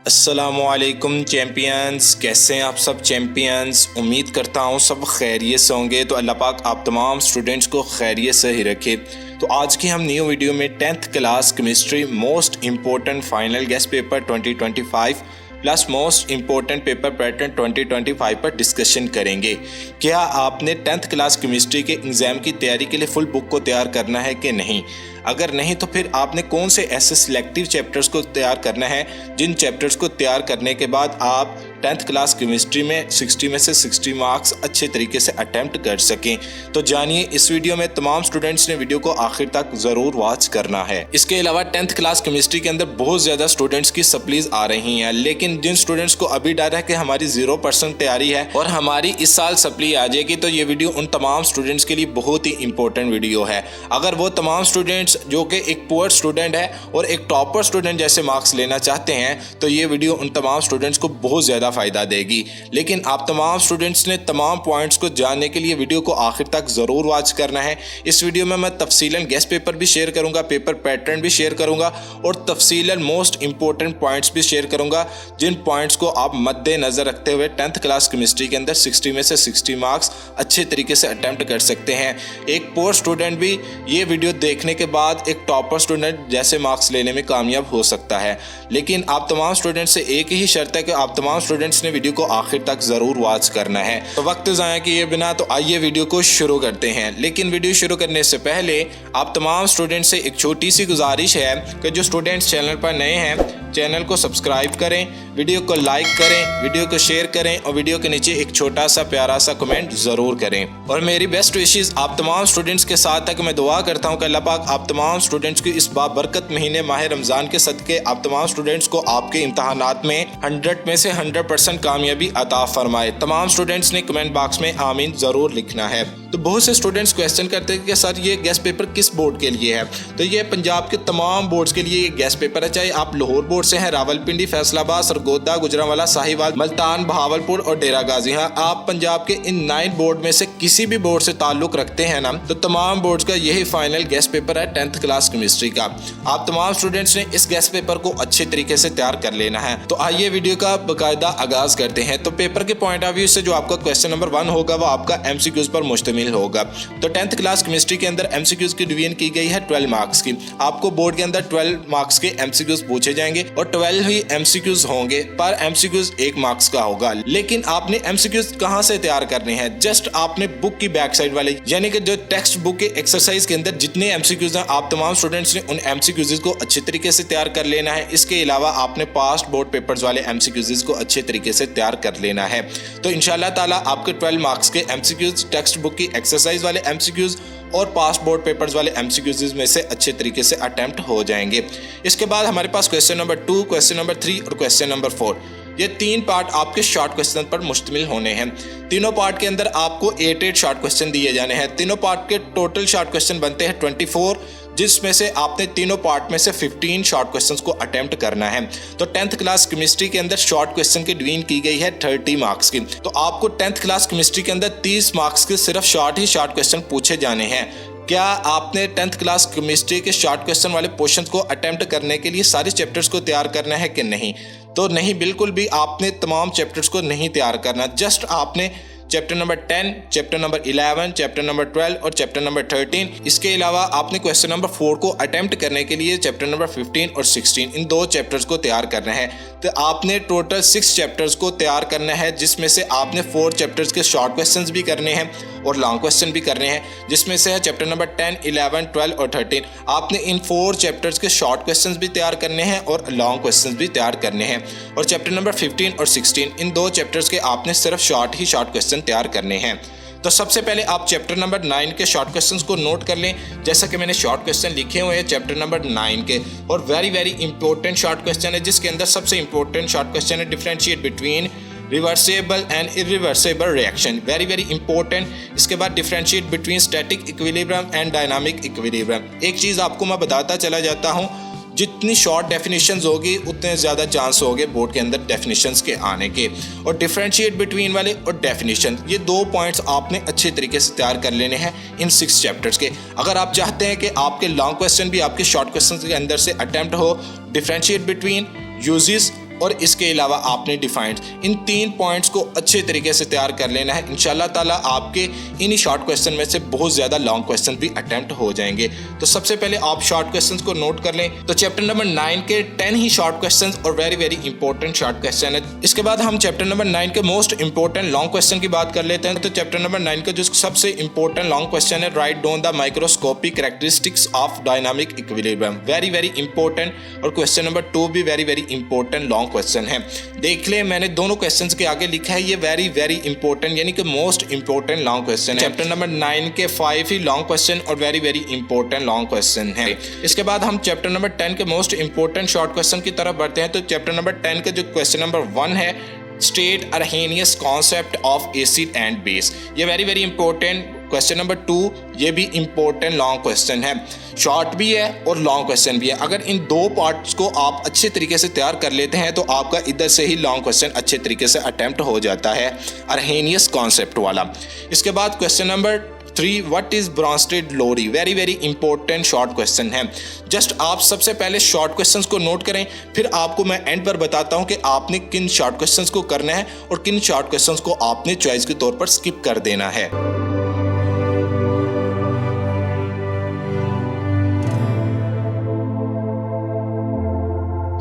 अस्सलामुअलैकुम चैम्पियंस, कैसे हैं आप सब चैम्पियंस। उम्मीद करता हूँ सब खैरियत से होंगे। तो अल्लाह पाक आप तमाम स्टूडेंट्स को खैरियत से ही रखे। तो आज की हम न्यू वीडियो में 10th class chemistry most important final guest paper 2025 plus most important paper pattern 2025 पर डिस्कशन करेंगे। क्या आपने 10th क्लास केमिस्ट्री के एग्ज़ाम की तैयारी के लिए फुल बुक को तैयार करना है कि नहीं? अगर नहीं तो फिर आपने कौन से ऐसे सिलेक्टिव चैप्टर्स को तैयार करना है जिन चैप्टर्स को तैयार करने के बाद आप 10th क्लास केमिस्ट्री में 60 में से 60 मार्क्स अच्छे तरीके से अटैम्प्ट कर सकें। तो जानिए इस वीडियो में तमाम स्टूडेंट्स ने वीडियो को आखिर तक ज़रूर वॉच करना है। इसके अलावा 10th क्लास केमिस्ट्री के अंदर बहुत ज़्यादा स्टूडेंट्स की सप्लीज आ रही हैं, लेकिन जिन स्टूडेंट्स को अभी डर है कि हमारी 0% तैयारी है और हमारी इस साल सप्ली आ जाएगी, तो ये वीडियो उन तमाम स्टूडेंट्स के लिए बहुत ही इंपॉर्टेंट वीडियो है। अगर वो तमाम स्टूडेंट्स जो कि एक पुअर स्टूडेंट है और एक टॉपर स्टूडेंट जैसे मार्क्स लेना चाहते हैं, तो ये वीडियो उन तमाम स्टूडेंट्स को बहुत ज़्यादा फ़ायदा देगी। लेकिन आप तमाम स्टूडेंट्स ने तमाम पॉइंट्स को जानने के लिए वीडियो को आखिर तक ज़रूर वॉच करना है। इस वीडियो में मैं तफसीलन गेस्ट पेपर भी शेयर करूंगा, पेपर पैटर्न भी शेयर करूंगा और तफसीलन मोस्ट इंपॉर्टेंट पॉइंट्स भी शेयर करूंगा, जिन पॉइंट्स को आप मद्देनज़र रखते हुए 10th क्लास केमिस्ट्री के अंदर 60 में से 60 मार्क्स अच्छे तरीके से अटैम्प्ट कर सकते हैं। एक पुअर स्टूडेंट भी ये वीडियो देखने के बाद एक टॉपर स्टूडेंट जैसे मार्क्स लेने में कामयाब हो सकता है। लेकिन आप तमाम स्टूडेंट्स से एक ही शर्त है कि आप तमाम स्टूडेंट्स ने वीडियो को आखिर तक ज़रूर वॉच करना है। तो वक्त ज़ाया किए बिना तो आइए वीडियो को शुरू करते हैं। लेकिन वीडियो शुरू करने से पहले आप तमाम स्टूडेंट्स से एक छोटी सी गुजारिश है कि जो स्टूडेंट्स चैनल पर नए हैं चैनल को सब्सक्राइब करें, वीडियो को लाइक करें, वीडियो को शेयर करें और वीडियो के नीचे एक छोटा सा प्यारा सा कमेंट ज़रूर करें। और मेरी बेस्ट विशेस आप तमाम स्टूडेंट्स के साथ है कि मैं दुआ करता हूं कि अल्लाह पाक आप तमाम स्टूडेंट्स की इस बाबरकत महीने माह रमज़ान के सदके आप तमाम स्टूडेंट्स को आपके इम्तहानात में 100 में से 100% कामयाबी अता फरमाए। तमाम स्टूडेंट्स ने कमेंट बॉक्स में आमीन ज़रूर लिखना है। तो बहुत से स्टूडेंट्स क्वेश्चन करते हैं कि सर ये गेस्ट पेपर किस बोर्ड के लिए है? तो ये पंजाब के तमाम बोर्ड्स के लिए ये गेस्ट पेपर है, चाहे आप लाहौर बोर्ड से हैं, रावलपिंडी, फैसलाबाद, सरगोदा, गुजरांवाला, साहिवाल, मुल्तान, बहावलपुर और डेरा गाजी। हाँ, आप पंजाब के इन 9 बोर्ड में से किसी भी बोर्ड से ताल्लुक रखते हैं ना, तो तमाम बोर्ड्स का यही फाइनल गेस्ट पेपर है 10th क्लास केमिस्ट्री का। आप तमाम स्टूडेंट्स ने इस गेस्ट पेपर को अच्छे तरीके से तैयार कर लेना है। तो आइए वीडियो का बाकायदा आगाज करते हैं। तो पेपर के पॉइंट ऑफ व्यू से जो आपका क्वेश्चन नंबर 1 होगा वो आपका MCQs पर मुश्तमिल होगा। तो 10th क्लास केमिस्ट्री के अंदर MCQs की डिवीजन की गई है 12 मार्क्स की। आपको बोर्ड के अंदर 12 मार्क्स के MCQs पूछे जाएंगे और 12 ही MCQs होंगे, पर MCQs 1 मार्क्स का होगा। लेकिन आपने MCQs कहां से तैयार करने हैं? जस्ट आपने बुक की बैक साइड वाले यानी कि जो टेक्स्ट बुक के एक्सरसाइज के अंदर जितने MCQs हैं आप तमाम स्टूडेंट्स ने उन MCQs को अच्छे तरीके से तैयार कर लेना है। इसके अलावा आपने पास्ट बोर्ड पेपर्स वाले MCQs को अच्छे तरीके से तैयार कर लेना है। तो इंशाल्लाह ताला आपके 12 मार्क्स के MCQs, टेक्स्ट बुक की एक्सरसाइज वाले MCQs और पास्ट बोर्ड पेपर्स वाले MCQs में से अच्छे तरीके से अटेम्प्ट हो जाएंगे। इसके बाद हमारे पास क्वेश्चन नंबर 2, क्वेश्चन नंबर 3 और क्वेश्चन नंबर 4, ये 3 पार्ट आपके शॉर्ट क्वेश्चन पर मुश्तमिल होने हैं। तीनों पार्ट के अंदर आपको 8 शॉर्ट क्वेश्चन दिए जाने हैं। तीनों पार्ट के टोटल शॉर्ट क्वेश्चन बनते हैं 24, जिसमें से आपने तीनों पार्ट में से 15 शॉर्ट क्वेश्चंस को अटेम्प्ट करना है। तो 10th क्लास केमिस्ट्री के अंदर शॉर्ट क्वेश्चन की डिवीजन की गई है 30 मार्क्स की। तो आपको 10th क्लास केमिस्ट्री के अंदर 30 मार्क्स के सिर्फ शॉर्ट क्वेश्चन पूछे जाने हैं। क्या आपने 10th क्लास केमिस्ट्री के शॉर्ट क्वेश्चन वाले पोर्शंस को अटेम्प्ट करने के लिए सारे चैप्टर्स को तैयार करना है कि नहीं? तो नहीं, बिल्कुल भी आपने तमाम चैप्टर्स को नहीं तैयार करना। जस्ट आपने chapter number 10, chapter number 11, chapter number 12 और चैप्टर नंबर 13, इसके अलावा आपने क्वेश्चन नंबर 4 को अटेम्प्ट करने के लिए चैप्टर नंबर 15 और 16 इन 2 चैप्टर्स को तैयार करना है। तो आपने टोटल 6 चैप्टर्स को तैयार करना है, जिसमें से आपने 4 चैप्टर्स के शॉर्ट क्वेश्चंस भी करने हैं और लॉन्ग क्वेश्चन भी करने हैं, जिसमें से है चैप्टर नंबर 10, 11, 12 और 13। आपने इन 4 चैप्टर्स के शॉर्ट क्वेश्चंस भी तैयार करने हैं और लॉन्ग क्वेश्चंस भी तैयार करने हैं। और चैप्टर नंबर 15 और 16 इन 2 चैप्टर्स के आपने सिर्फ शॉर्ट क्वेश्चन तैयार करने हैं। तो सबसे पहले आप चैप्टर नंबर 9 के शॉर्ट क्वेश्चंस को नोट कर लें, जैसा कि मैंने शॉर्ट क्वेश्चन लिखे हुए हैं चैप्टर नंबर 9 के, और वेरी इंपॉर्टेंट शॉर्ट क्वेश्चन है, जिसके अंदर सबसे इंपॉर्टेंट शॉर्ट क्वेश्चन है differentiate between reversible and irreversible reaction, very important. इसके बाद differentiate between static equilibrium and dynamic equilibrium. एक चीज़ आपको मैं बताता चला जाता हूँ, जितनी शॉर्ट डेफिनेशंस होगी उतने ज़्यादा चांस होंगे बोर्ड के अंदर डेफिनेशंस के आने के। और डिफरेंशिएट बिटवीन वाले और डेफिनेशन, ये 2 पॉइंट्स आपने अच्छे तरीके से तैयार कर लेने हैं इन 6 चैप्टर्स के। अगर आप चाहते हैं कि आपके लॉन्ग क्वेश्चन भी आपके शॉर्ट क्वेश्चन के अंदर से अटैम्प्ट हो, डिफरेंशिएट बिटवीन यूजेस और इसके अलावा आपने डिफाइंड, इन 3 पॉइंट्स को अच्छे तरीके से तैयार कर लेना है। इंशाल्लाह ताला आपके इन्हीं शॉर्ट क्वेश्चन में से बहुत ज़्यादा लॉन्ग क्वेश्चन भी अटेम्प्ट हो जाएंगे। तो सबसे पहले आप शॉर्ट क्वेश्चंस को नोट कर लें। तो चैप्टर नंबर 9 के 10 ही शॉर्ट क्वेश्चंस और very very important short question है। इसके बाद हम चैप्टर नंबर 9 के मोस्ट इंपॉर्टेंट लॉन्ग क्वेश्चन की बात कर लेते हैं। तो चैप्टर नंबर 9 का जो सबसे इंपॉर्टेंट लॉन्ग क्वेश्चन है, write down the microscopic characteristics of dynamic equilibrium, very very important. और क्वेश्चन नंबर 2 भी very very important long question है। देख ले, मैंने दोनों क्वेश्चंस के आगे लिखा है ये वेरी वेरी इंपॉर्टेंट, यानी कि मोस्ट इंपॉर्टेंट लॉन्ग क्वेश्चन है। चैप्टर नंबर 9 के 5 ही लॉन्ग क्वेश्चन और very very important long question है। इसके बाद हम चैप्टर नंबर 10 के मोस्ट इंपॉर्टेंट शॉर्ट क्वेश्चन की तरफ बढ़ते हैं। तो चैप्टर नंबर 10 का जो क्वेश्चन नंबर 1 है, state Arrhenius concept of acid and base, ये very very important. Question number 2 ये भी इंपॉर्टेंट लॉन्ग क्वेश्चन है, शॉर्ट भी है और लॉन्ग क्वेश्चन भी है। अगर इन 2 पार्ट्स को आप अच्छे तरीके से तैयार कर लेते हैं तो आपका इधर से ही लॉन्ग क्वेश्चन अच्छे तरीके से अटेम्प्ट हो जाता है, अर्हेनियस कॉन्सेप्ट वाला। इसके बाद question number 3, what is Bronsted Lowry, very very important short question है। जस्ट आप सबसे पहले शॉर्ट क्वेश्चंस को नोट करें, फिर आपको मैं एंड पर बताता हूं कि आपने किन शॉर्ट क्वेश्चंस को करना है और किन शॉर्ट क्वेश्चंस को आपने चॉइस के तौर पर स्किप कर देना है।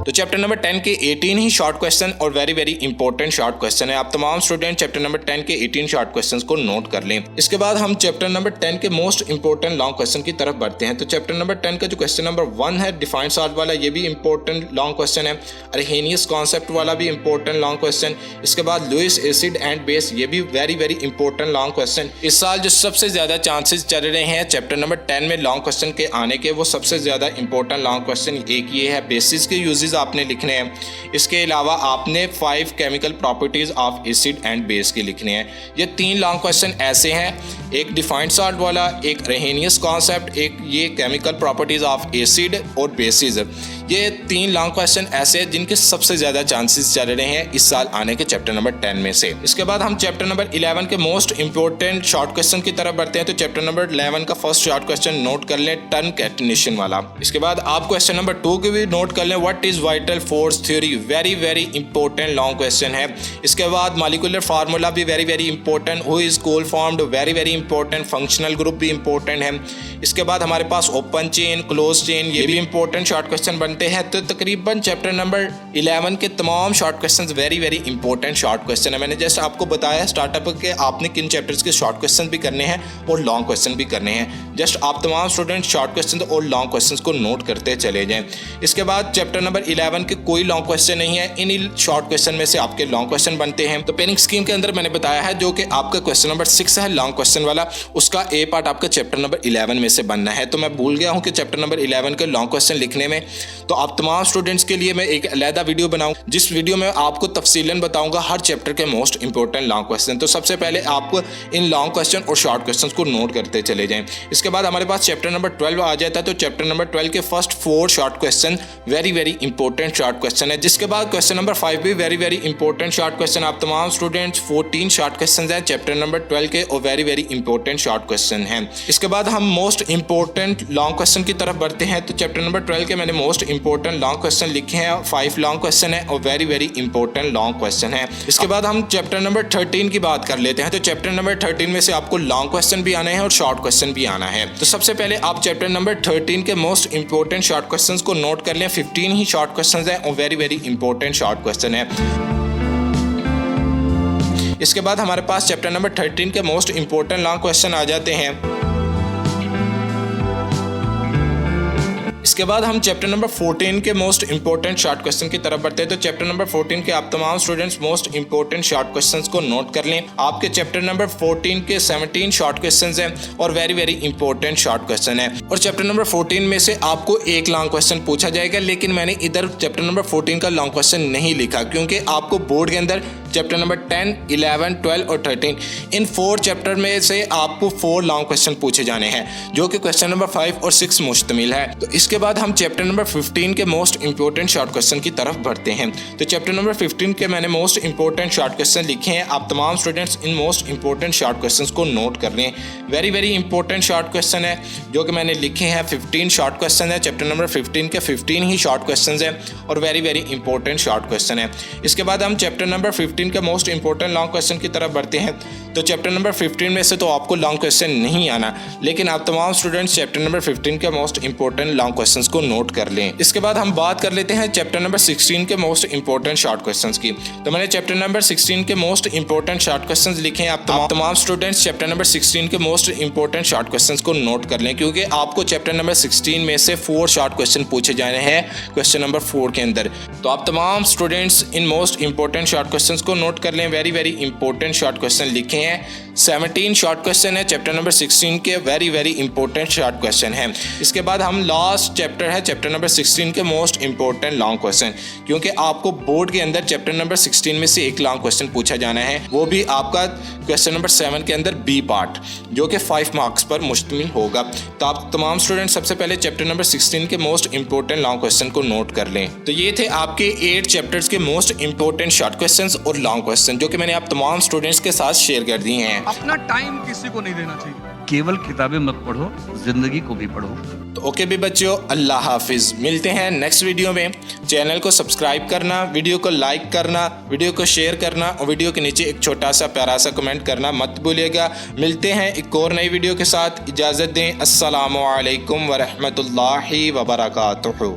तो चैप्टर नंबर 10 के 18 ही शॉर्ट क्वेश्चन और very very important short question है। आप तमाम स्टूडेंट चैप्टर नंबर 10 के 18 शॉर्ट क्वेश्चंस को नोट कर लें। इसके बाद हम चैप्टर नंबर 10 के मोस्ट इंपॉर्टेंट लॉन्ग क्वेश्चन की तरफ बढ़ते हैं। तो चैप्टर नंबर 10 का जो क्वेश्चन नंबर 1 है, डिफाइंड सॉल्ट वाला, ये भी इंपॉर्टेंट लॉन्ग क्वेश्चन है। अर्हेनियस कॉन्सेप्ट वाला भी इंपॉर्टेंट लॉन्ग क्वेश्चन। इसके बाद लुईस एसिड एंड बेस, ये भी very very important long question. इस साल जो सबसे ज्यादा चांसेस चल रहे हैं चैप्टर नंबर 10 में लॉन्ग क्वेश्चन के आने के, वो सबसे ज्यादा इंपॉर्टेंट लॉन्ग क्वेश्चन एक ये है, बेसिस के यूजेस आपने लिखने हैं। इसके अलावा आपने 5 chemical properties of acid and base की लिखनी है। ये 3 लॉन्ग क्वेश्चन ऐसे हैं, एक डिफाइंड सॉल्ट वाला, एक अर्हेनियस कॉन्सेप्ट, एक ये केमिकल प्रॉपर्टीज ऑफ एसिड और बेसिस। ये 3 लॉन्ग क्वेश्चन ऐसे हैं जिनके सबसे ज्यादा चांसेस चल रहे हैं इस साल आने के चैप्टर नंबर 10 में से। इसके बाद हम चैप्टर नंबर 11 के मोस्ट इंपॉर्टेंट शॉर्ट क्वेश्चन की तरफ बढ़ते हैं। तो चैप्टर नंबर 11 का फर्स्ट शॉर्ट क्वेश्चन नोट कर लें, टर्न कैटेनेशन वाला। इसके बाद आप क्वेश्चन नंबर 2 के भी नोट कर लें, what is vital force theory, very very important long question है। इसके बाद मॉलिक्यूलर फार्मूला भी very very important, who is coal formed, very very important, functional group भी इंपॉर्टेंट है। इसके बाद हमारे पास ओपन चेन, क्लोज चेन, ये भी इंपॉर्टेंट शॉर्ट क्वेश्चन बनते हैं। तो तकरीबन चैप्टर नंबर 11 के तमाम short questions very very important short question है। मैंने जस्ट आपको बताया स्टार्टअप के आपने किन चैप्टर्स के शॉर्ट क्वेश्चन भी करने हैं और लॉन्ग क्वेश्चन भी करने हैं। जस्ट आप तमाम स्टूडेंट शॉर्ट क्वेश्चन और लॉन्ग क्वेश्चन को नोट करते चले जाएं। इसके बाद चैप्टर नंबर 11 के कोई लॉन्ग क्वेश्चन नहीं है, इन्हीं शॉर्ट क्वेश्चन में से आपके लॉन्ग क्वेश्चन बनते हैं। तो पेनिंग स्कीम के अंदर मैंने बताया है जो कि आपका क्वेश्चन नंबर 6 है लॉन्ग क्वेश्चन वाला, उसका ए पार्ट आपका चैप्टर नंबर 11 में से बनना है। तो मैं भूल गया हूं कि चैप्टर नंबर 11 के लॉन्ग क्वेश्चन लिखने में, तो आप तमाम स्टूडेंट्स के लिए मैं एक अलग वीडियो बनाऊंगा जिस वीडियो में आपको तफसीलन बताऊंगा हर चैप्टर के मोस्ट इंपॉर्टेंट लॉन्ग क्वेश्चन। तो सबसे पहले आपको इन लॉन्ग क्वेश्चन और शॉर्ट क्वेश्चन को नोट करते चले जाएं। इसके बाद हमारे पास चैप्टर नंबर 12 आ जाता है। तो चैप्टर नंबर 12 के first 4 short question very very important short question है। जिसके बाद क्वेश्चन नंबर 5 भी very very important short question. आप तमाम स्टूडेंट्स 14 शॉर्ट क्वेश्चन हैं चैप्टर नंबर 12 के और very very important short question हैं। इसके बाद हम मोस्ट इंपॉर्टेंट लॉन्ग क्वेश्चन की तरफ बढ़ते हैं। तो चैप्टर नंबर 12 के मैंने मोस्ट इंपॉर्टेंट लॉन्ग क्वेश्चन लिखे हैं, 5 लॉन्ग क्वेश्चन है और very very important long question है। इसके बाद हम चैप्टर नंबर 13 की बात कर लेते हैं। तो चैप्टर नंबर 13 में से आपको लॉन्ग क्वेश्चन भी आने हैं और शॉर्ट क्वेश्चन भी आना है। तो सबसे पहले आप चैप्टर नंबर 13 के मोस्ट इंपॉर्टेंट शॉर्ट क्वेश्चंस को नोट कर लें। 15 ही शॉर्ट क्वेश्चंस हैं और very very important short question है। इसके बाद हमारे पास चैप्टर नंबर 13 के मोस्ट इंपॉर्टेंट लॉन्ग क्वेश्चन आ जाते हैं। इसके बाद हम चैप्टर नंबर 14 के मोस्ट इंपॉर्टेंट शॉर्ट क्वेश्चन की तरफ बढ़ते हैं। तो चैप्टर नंबर 14 के आप तमाम students most important short questions को नोट कर लें। आपके चैप्टर नंबर 14 के 17 शॉर्ट क्वेश्चंस हैं और very very important short question है। और चैप्टर नंबर 14 में से आपको एक लॉन्ग क्वेश्चन पूछा जाएगा, लेकिन मैंने इधर चैप्टर नंबर 14 का लॉन्ग क्वेश्चन नहीं लिखा क्योंकि आपको बोर्ड के अंदर चैप्टर नंबर 10, 11, 12 और 13, इन 4 चैप्टर में से आपको 4 लॉन्ग क्वेश्चन पूछे जाने हैं जो कि क्वेश्चन नंबर 5 और 6 मुश्तमिल है। तो इसके बाद हम चैप्टर नंबर 15 के मोस्ट इंपॉर्टेंट शॉर्ट क्वेश्चन की तरफ बढ़ते हैं। तो चैप्टर नंबर 15 के मैंने मोस्ट इंपॉर्टेंट शॉर्ट क्वेश्चन लिखे हैं। आप तमाम students in most important short question को नोट कर लें। Very very important short question है जो कि मैंने लिखे हैं। 15 शॉर्ट क्वेश्चन है। चैप्टर नंबर 15 के 15 ही शॉर्ट क्वेश्चन है और very very important short question है। इसके बाद हम चैप्टर नंबर 15 के मोस्ट इंपॉर्टेंट लॉन्ग क्वेश्चन की तरफ बढ़ते हैं। तो चैप्टर नंबर 15 में से तो आपको लॉन्ग क्वेश्चन नहीं आना, लेकिन आप तमाम स्टूडेंट्स चैप्टर नंबर 15 के मोस्ट इंपॉर्टेंट लॉन्ग क्वेश्चंस को नोट कर लें। इसके बाद हम बात कर लेते हैं चैप्टर नंबर 16 के मोस्ट इंपॉर्टेंट शॉर्ट क्वेश्चंस की। तो मैंने चैप्टर नंबर 16 के मोस्ट इंपॉर्टेंट शॉर्ट क्वेश्चंस लिखे हैं। आप तमाम स्टूडेंट्स चैप्टर नंबर 16 के मोस्ट इंपॉर्टेंट शॉर्ट क्वेश्चंस को नोट कर लें, क्योंकि आपको चैप्टर नंबर 16 में से 4 शॉर्ट क्वेश्चन पूछे जाने हैं क्वेश्चन नंबर 4 के अंदर। तो आप तमाम students in most important short questions को नोट कर लें। Very very important short question लिखे हैं। 17 शॉर्ट क्वेश्चन है चैप्टर नंबर 16 के। Very very important short question है। इसके बाद हम लास्ट चैप्टर है चैप्टर नंबर 16 के मोस्ट इंपॉर्टेंट लॉन्ग क्वेश्चन, क्योंकि आपको बोर्ड के अंदर चैप्टर नंबर 16 में से एक लॉन्ग क्वेश्चन पूछा जाना है, वो भी आपका क्वेश्चन नंबर 7 के अंदर बी पार्ट, जो कि 5 मार्क्स पर मुश्तमिल होगा। तो आप तमाम स्टूडेंट सबसे पहले चैप्टर नंबर 16 के मोस्ट इंपॉर्टेंट लॉन्ग क्वेश्चन को नोट कर लें। तो ये थे आपके 8 चैप्टर्स के मोस्ट इंपॉर्टेंट शॉर्ट क्वेश्चंस और लॉन्ग क्वेश्चन, जो कि मैंने आप तमाम स्टूडेंट्स के साथ शेयर कर दिए हैं। अपना टाइम किसी को नहीं देना चाहिए। केवल किताबें मत पढ़ो, जिंदगी को भी पढ़ो। तो ओके भी बच्चों, अल्लाह हाफिज। मिलते हैं नेक्स्ट वीडियो में। चैनल को सब्सक्राइब करना, वीडियो को लाइक करना, वीडियो को शेयर करना और वीडियो के नीचे एक छोटा सा प्यारा सा कमेंट करना मत भूलिएगा। मिलते हैं एक और नई वीडियो के साथ। इजाज़त दें। अस्सलामु अलैकुम व रहमतुल्लाहि व बरकातुहू।